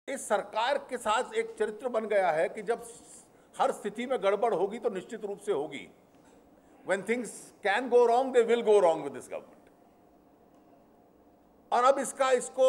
इस सरकार के साथ एक चरित्र बन गया है कि जब हर स्थिति में गड़बड़ होगी तो निश्चित रूप से होगी। When things can go wrong, they will go wrong with this government. और अब इसको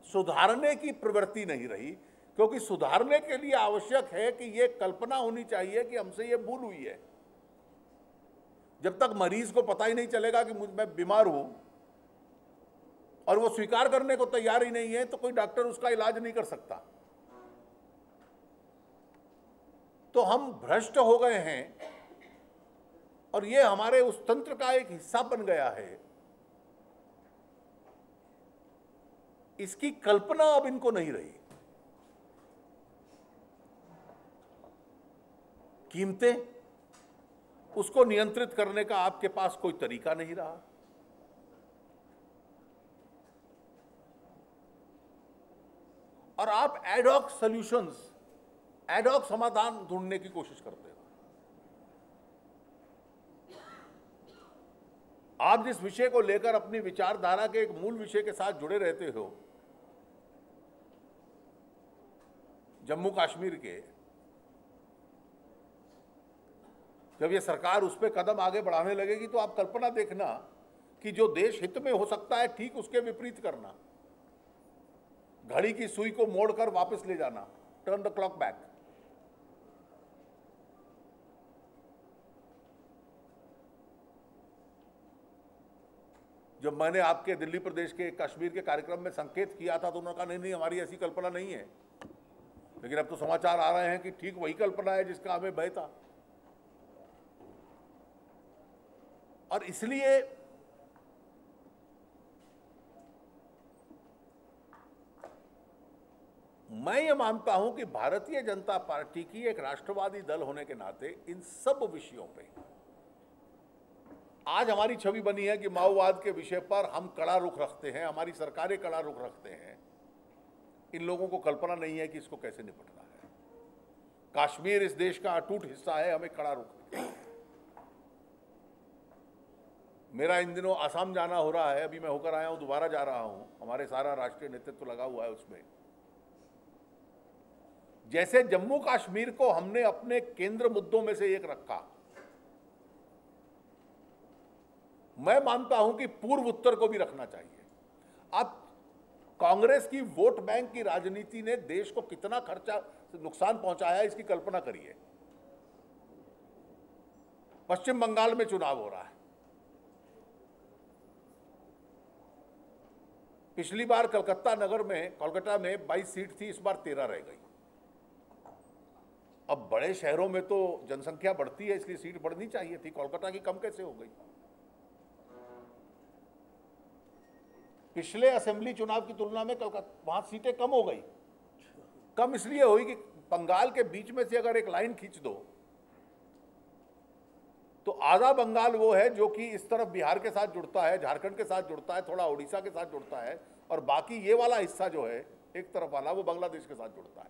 सुधारने की प्रवृत्ति नहीं रही, क्योंकि सुधारने के लिए आवश्यक है कि ये कल्पना होनी चाहिए कि हमसे ये भूल हुई है। जब तक मरीज को पता ही नहीं चलेगा कि मैं बीमार हूं और वो स्वीकार करने को तैयार ही नहीं है, तो कोई डॉक्टर उसका इलाज नहीं कर सकता। तो हम भ्रष्ट हो गए हैं और ये हमारे उस तंत्र का एक हिस्सा बन गया है। इसकी कल्पना अब इनको नहीं रही। कीमतें, उसको नियंत्रित करने का आपके पास कोई तरीका नहीं रहा। और आप एडहॉक सॉल्यूशंस, एडहॉक समाधान ढूंढने की कोशिश करते हो। आप जिस विषय को लेकर अपनी विचारधारा के एक मूल विषय के साथ जुड़े रहते हो, जम्मू कश्मीर के, जब ये सरकार उस पर कदम आगे बढ़ाने लगेगी तो आप कल्पना देखना कि जो देश हित में हो सकता है ठीक उसके विपरीत करना, घड़ी की सुई को मोड़कर वापस ले जाना, टर्न द क्लॉक बैक। जब मैंने आपके दिल्ली प्रदेश के कश्मीर के कार्यक्रम में संकेत किया था तो उन्होंने कहा नहीं हमारी ऐसी कल्पना नहीं है, लेकिन अब तो समाचार आ रहे हैं कि ठीक वही कल्पना है जिसका हमें भय था। और इसलिए मैं ये मानता हूं कि भारतीय जनता पार्टी की एक राष्ट्रवादी दल होने के नाते इन सब विषयों पे आज हमारी छवि बनी है कि माओवाद के विषय पर हम कड़ा रुख रखते हैं, हमारी सरकारें कड़ा रुख रखते हैं। इन लोगों को कल्पना नहीं है कि इसको कैसे निपटना है। कश्मीर इस देश का अटूट हिस्सा है, हमें कड़ा रुख रखना है। मेरा इन दिनों असम जाना हो रहा है, अभी मैं होकर आया हूं, दोबारा जा रहा हूं। हमारे सारा राष्ट्रीय नेतृत्व लगा हुआ है उसमें। जैसे जम्मू कश्मीर को हमने अपने केंद्र मुद्दों में से एक रखा, मैं मानता हूं कि पूर्व उत्तर को भी रखना चाहिए। अब कांग्रेस की वोट बैंक की राजनीति ने देश को कितना खर्चा नुकसान पहुंचाया है, इसकी कल्पना करिए। पश्चिम बंगाल में चुनाव हो रहा है। पिछली बार कोलकाता में 22 सीट थी, इस बार 13 रह गई। अब बड़े शहरों में तो जनसंख्या बढ़ती है, इसलिए सीट बढ़नी चाहिए थी, कोलकाता की कम कैसे हो गई? पिछले असेंबली चुनाव की तुलना में वहां सीटें कम हो गई। कम इसलिए हुई कि बंगाल के बीच में से अगर एक लाइन खींच दो तो आधा बंगाल वो है जो कि इस तरफ बिहार के साथ जुड़ता है, झारखंड के साथ जुड़ता है, थोड़ा उड़ीसा के साथ जुड़ता है, और बाकी ये वाला हिस्सा जो है एक तरफ वाला, वो बांग्लादेश के साथ जुड़ता है।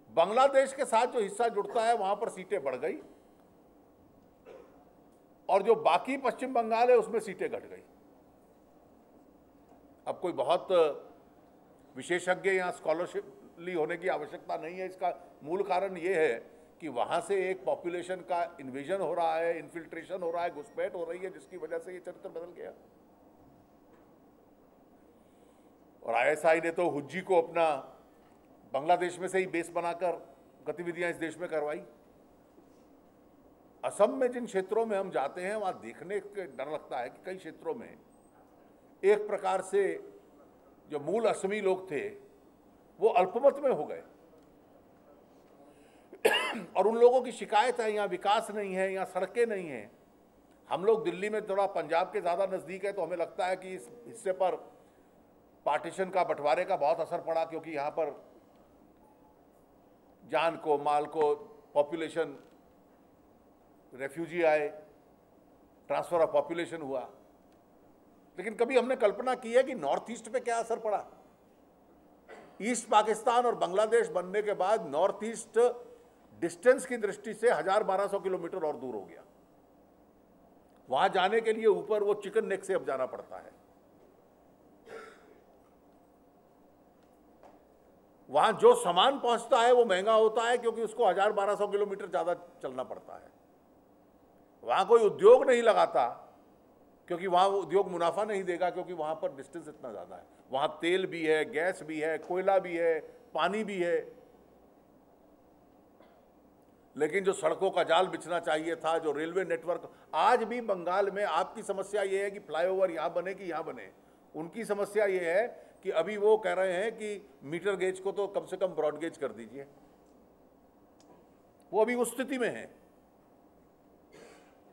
बांग्लादेश के साथ जो हिस्सा जुड़ता है वहां पर सीटें बढ़ गई, और जो बाकी पश्चिम बंगाल है उसमें सीटें घट गई। अब कोई बहुत विशेषज्ञ या स्कॉलरशिपली होने की आवश्यकता नहीं है। इसका मूल कारण यह है कि वहां से एक पॉपुलेशन का इन्वेजन हो रहा है, इन्फिल्ट्रेशन हो रहा है, घुसपैठ हो रही है, जिसकी वजह से ये चरित्र बदल गया। और आईएसआई ने तो हुज्जी को अपना बांग्लादेश में से ही बेस बनाकर गतिविधियां इस देश में करवाई। असम में जिन क्षेत्रों में हम जाते हैं वहां देखने के डर लगता है कि कई क्षेत्रों में एक प्रकार से जो मूल असमी लोग थे वो अल्पमत में हो गए। और उन लोगों की शिकायत है यहाँ विकास नहीं है, यहाँ सड़कें नहीं हैं। हम लोग दिल्ली में थोड़ा पंजाब के ज़्यादा नज़दीक है तो हमें लगता है कि इस हिस्से पर पार्टीशन का, बंटवारे का बहुत असर पड़ा, क्योंकि यहाँ पर जान को, माल को, पॉपुलेशन, रेफ्यूजी आए, ट्रांसफर ऑफ पॉपुलेशन हुआ। लेकिन कभी हमने कल्पना की है कि नॉर्थ ईस्ट पे क्या असर पड़ा? ईस्ट पाकिस्तान और बांग्लादेश बनने के बाद नॉर्थ ईस्ट डिस्टेंस की दृष्टि से 1000-1200 किलोमीटर और दूर हो गया। वहां जाने के लिए ऊपर वो चिकन नेक से अब जाना पड़ता है। वहां जो सामान पहुंचता है वो महंगा होता है क्योंकि उसको 1000-1200 किलोमीटर ज्यादा चलना पड़ता है। वहां कोई उद्योग नहीं लगाता क्योंकि वहां उद्योग मुनाफा नहीं देगा, क्योंकि वहां पर डिस्टेंस इतना ज्यादा है। वहां तेल भी है, गैस भी है, कोयला भी है, पानी भी है। लेकिन जो सड़कों का जाल बिछना चाहिए था, जो रेलवे नेटवर्क, आज भी बंगाल में आपकी समस्या ये है कि फ्लाईओवर यहां बने कि यहां बने। उनकी समस्या ये है कि अभी वो कह रहे हैं कि मीटर गेज को तो कम से कम ब्रॉड गेज कर दीजिए। वो अभी उस स्थिति में है।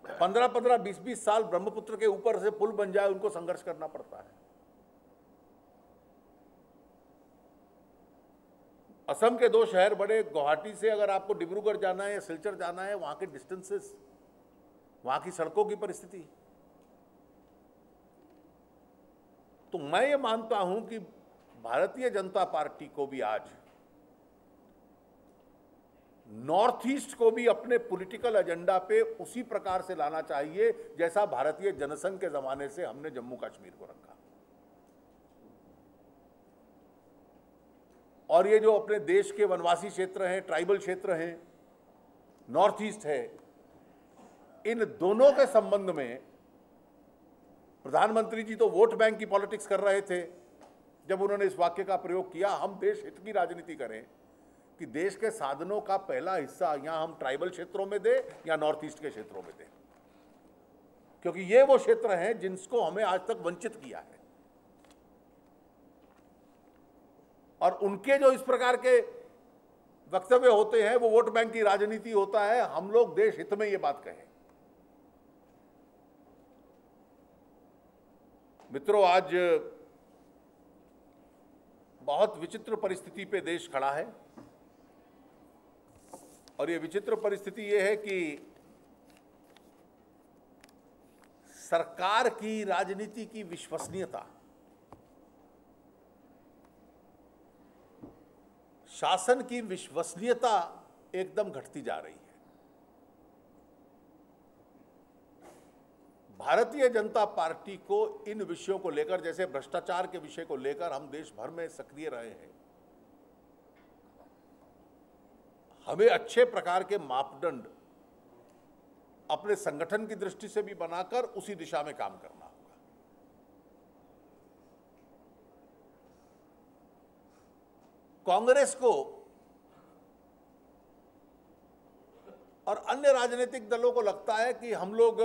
15-15, 20-20 साल ब्रह्मपुत्र के ऊपर से पुल बन जाए, उनको संघर्ष करना पड़ता है। असम के 2 शहर बड़े, गुवाहाटी से अगर आपको डिब्रूगढ़ जाना है या सिलचर जाना है, वहां के डिस्टेंसेस, वहां की सड़कों की परिस्थिति। तो मैं ये मानता हूं कि भारतीय जनता पार्टी को भी आज नॉर्थ ईस्ट को भी अपने पॉलिटिकल एजेंडा पे उसी प्रकार से लाना चाहिए जैसा भारतीय जनसंघ के जमाने से हमने जम्मू कश्मीर को रखा। और ये जो अपने देश के वनवासी क्षेत्र हैं, ट्राइबल क्षेत्र हैं, नॉर्थ ईस्ट है, इन दोनों के संबंध में प्रधानमंत्री जी तो वोट बैंक की पॉलिटिक्स कर रहे थे जब उन्होंने इस वाक्य का प्रयोग किया, हम देश हित की राजनीति करें कि देश के साधनों का पहला हिस्सा यहां हम ट्राइबल क्षेत्रों में दें या नॉर्थ ईस्ट के क्षेत्रों में दें, क्योंकि ये वो क्षेत्र हैं जिनको हमें आज तक वंचित किया है। और उनके जो इस प्रकार के वक्तव्य होते हैं वो वोट बैंक की राजनीति होता है। हम लोग देश हित में ये बात कहें। मित्रों, आज बहुत विचित्र परिस्थिति पे देश खड़ा है और ये विचित्र परिस्थिति ये है कि सरकार की राजनीति की विश्वसनीयता, शासन की विश्वसनीयता एकदम घटती जा रही है। भारतीय जनता पार्टी को इन विषयों को लेकर, जैसे भ्रष्टाचार के विषय को लेकर हम देश भर में सक्रिय रहे हैं। हमें अच्छे प्रकार के मापदंड अपने संगठन की दृष्टि से भी बनाकर उसी दिशा में काम करना होगा। कांग्रेस को और अन्य राजनीतिक दलों को लगता है कि हम लोग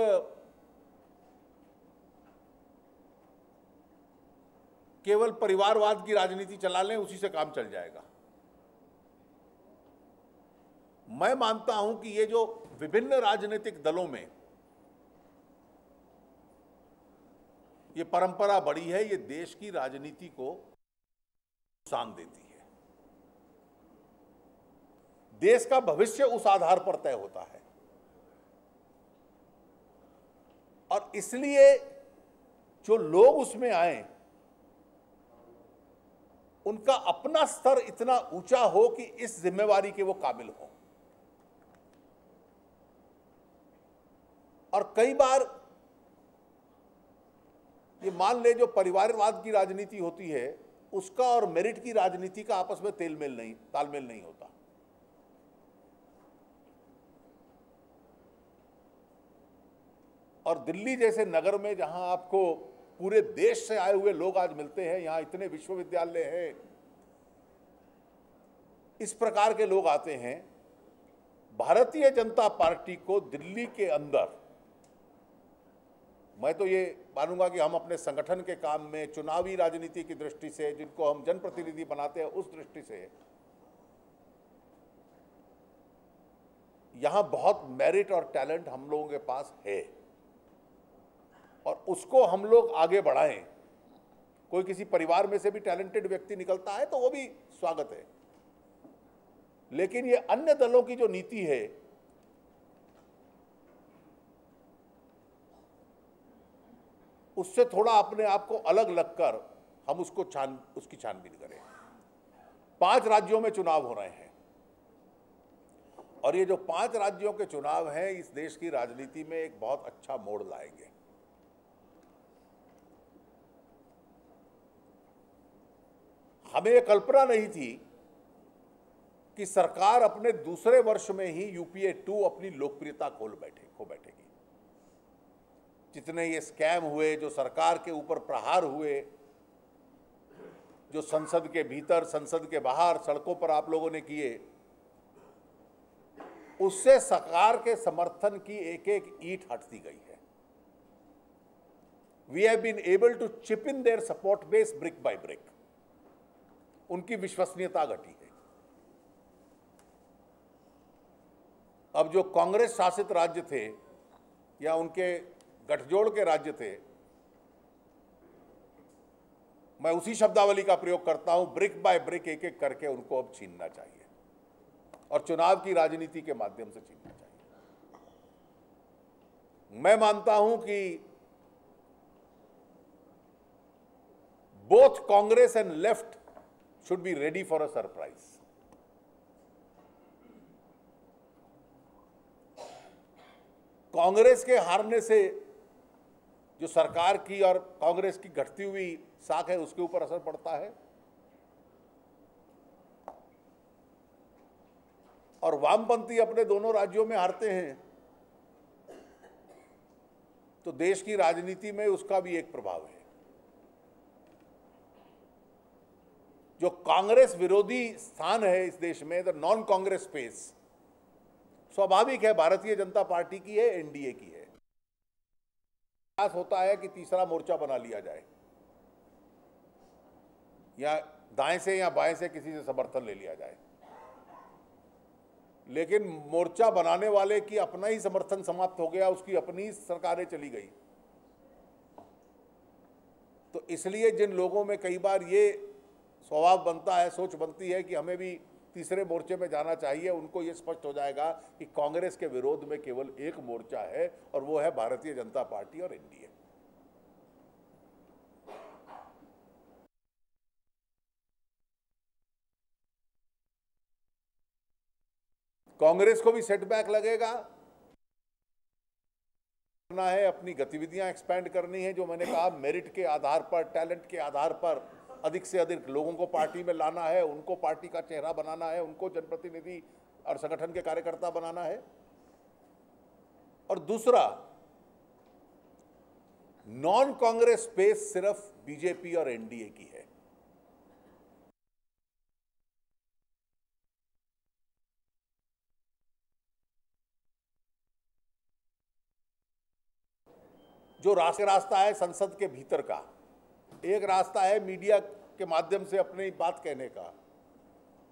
केवल परिवारवाद की राजनीति चला लें, उसी से काम चल जाएगा। मैं मानता हूं कि ये जो विभिन्न राजनीतिक दलों में ये परंपरा बढ़ी है, ये देश की राजनीति को नुकसान देती है। देश का भविष्य उस आधार पर तय होता है और इसलिए जो लोग उसमें आए उनका अपना स्तर इतना ऊंचा हो कि इस जिम्मेवारी के वो काबिल हो। और कई बार ये मान ले जो परिवारवाद की राजनीति होती है उसका और मेरिट की राजनीति का आपस में तालमेल नहीं होता। और दिल्ली जैसे नगर में जहां आपको पूरे देश से आए हुए लोग आज मिलते हैं, यहां इतने विश्वविद्यालय हैं, इस प्रकार के लोग आते हैं। भारतीय जनता पार्टी को दिल्ली के अंदर, मैं तो ये मानूंगा कि हम अपने संगठन के काम में, चुनावी राजनीति की दृष्टि से, जिनको हम जनप्रतिनिधि बनाते हैं उस दृष्टि से, यहां बहुत मेरिट और टैलेंट हम लोगों के पास है और उसको हम लोग आगे बढ़ाएं। कोई किसी परिवार में से भी टैलेंटेड व्यक्ति निकलता है तो वो भी स्वागत है। लेकिन ये अन्य दलों की जो नीति है, उससे थोड़ा अपने आप को अलग लगकर हम उसकी छानबीन करें। 5 राज्यों में चुनाव हो रहे हैं और ये जो 5 राज्यों के चुनाव हैं इस देश की राजनीति में एक बहुत अच्छा मोड़ लाएंगे। हमें ये कल्पना नहीं थी कि सरकार अपने दूसरे वर्ष में ही यूपीए 2 अपनी लोकप्रियता खो बैठेगी। जितने ये स्कैम हुए, जो सरकार के ऊपर प्रहार हुए, जो संसद के भीतर, संसद के बाहर, सड़कों पर आप लोगों ने किए, उससे सरकार के समर्थन की एक एक ईंट हटती गई है। We have been able to chip in their support base brick by brick. उनकी विश्वसनीयता घटी है। अब जो कांग्रेस शासित राज्य थे या उनके गठजोड़ के राज्य थे, मैं उसी शब्दावली का प्रयोग करता हूं, ब्रिक बाय ब्रिक, एक एक करके उनको अब छीनना चाहिए और चुनाव की राजनीति के माध्यम से छीनना चाहिए। मैं मानता हूं कि both Congress and left should be ready for a surprise. Congress के हारने से जो सरकार की और कांग्रेस की घटती हुई साख है उसके ऊपर असर पड़ता है, और वामपंथी अपने दोनों राज्यों में हारते हैं तो देश की राजनीति में उसका भी एक प्रभाव है। जो कांग्रेस विरोधी स्थान है इस देश में, द नॉन कांग्रेस स्पेस, स्वाभाविक है भारतीय जनता पार्टी की है, एनडीए की है। प्रयास होता है कि तीसरा मोर्चा बना लिया जाए, या दाएं से या बाएं से किसी से समर्थन ले लिया जाए, लेकिन मोर्चा बनाने वाले की अपना ही समर्थन समाप्त हो गया, उसकी अपनी सरकारें चली गई। तो इसलिए जिन लोगों में कई बार ये स्वभाव बनता है, सोच बनती है कि हमें भी तीसरे मोर्चे में जाना चाहिए, उनको ये स्पष्ट हो जाएगा कि कांग्रेस के विरोध में केवल एक मोर्चा है और वो है भारतीय जनता पार्टी और एनडीए। कांग्रेस को भी सेटबैक लगेगा, करना है, अपनी गतिविधियां एक्सपैंड करनी है, जो मैंने कहा मेरिट के आधार पर, टैलेंट के आधार पर अधिक से अधिक लोगों को पार्टी में लाना है, उनको पार्टी का चेहरा बनाना है, उनको जनप्रतिनिधि और संगठन के कार्यकर्ता बनाना है। और दूसरा, नॉन कांग्रेस स्पेस सिर्फ बीजेपी और एनडीए की है। जो रास्ता है संसद के भीतर का, एक रास्ता है मीडिया के माध्यम से अपनी बात कहने का,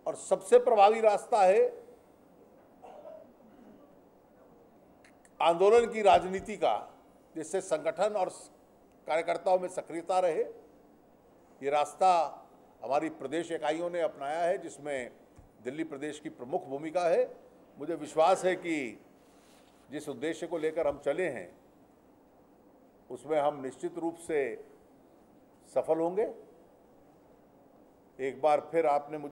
और सबसे प्रभावी रास्ता है आंदोलन की राजनीति का, जिससे संगठन और कार्यकर्ताओं में सक्रियता रहे। ये रास्ता हमारी प्रदेश इकाइयों ने अपनाया है, जिसमें दिल्ली प्रदेश की प्रमुख भूमिका है। मुझे विश्वास है कि जिस उद्देश्य को लेकर हम चले हैं उसमें हम निश्चित रूप से सफल होंगे। एक बार फिर आपने मुझे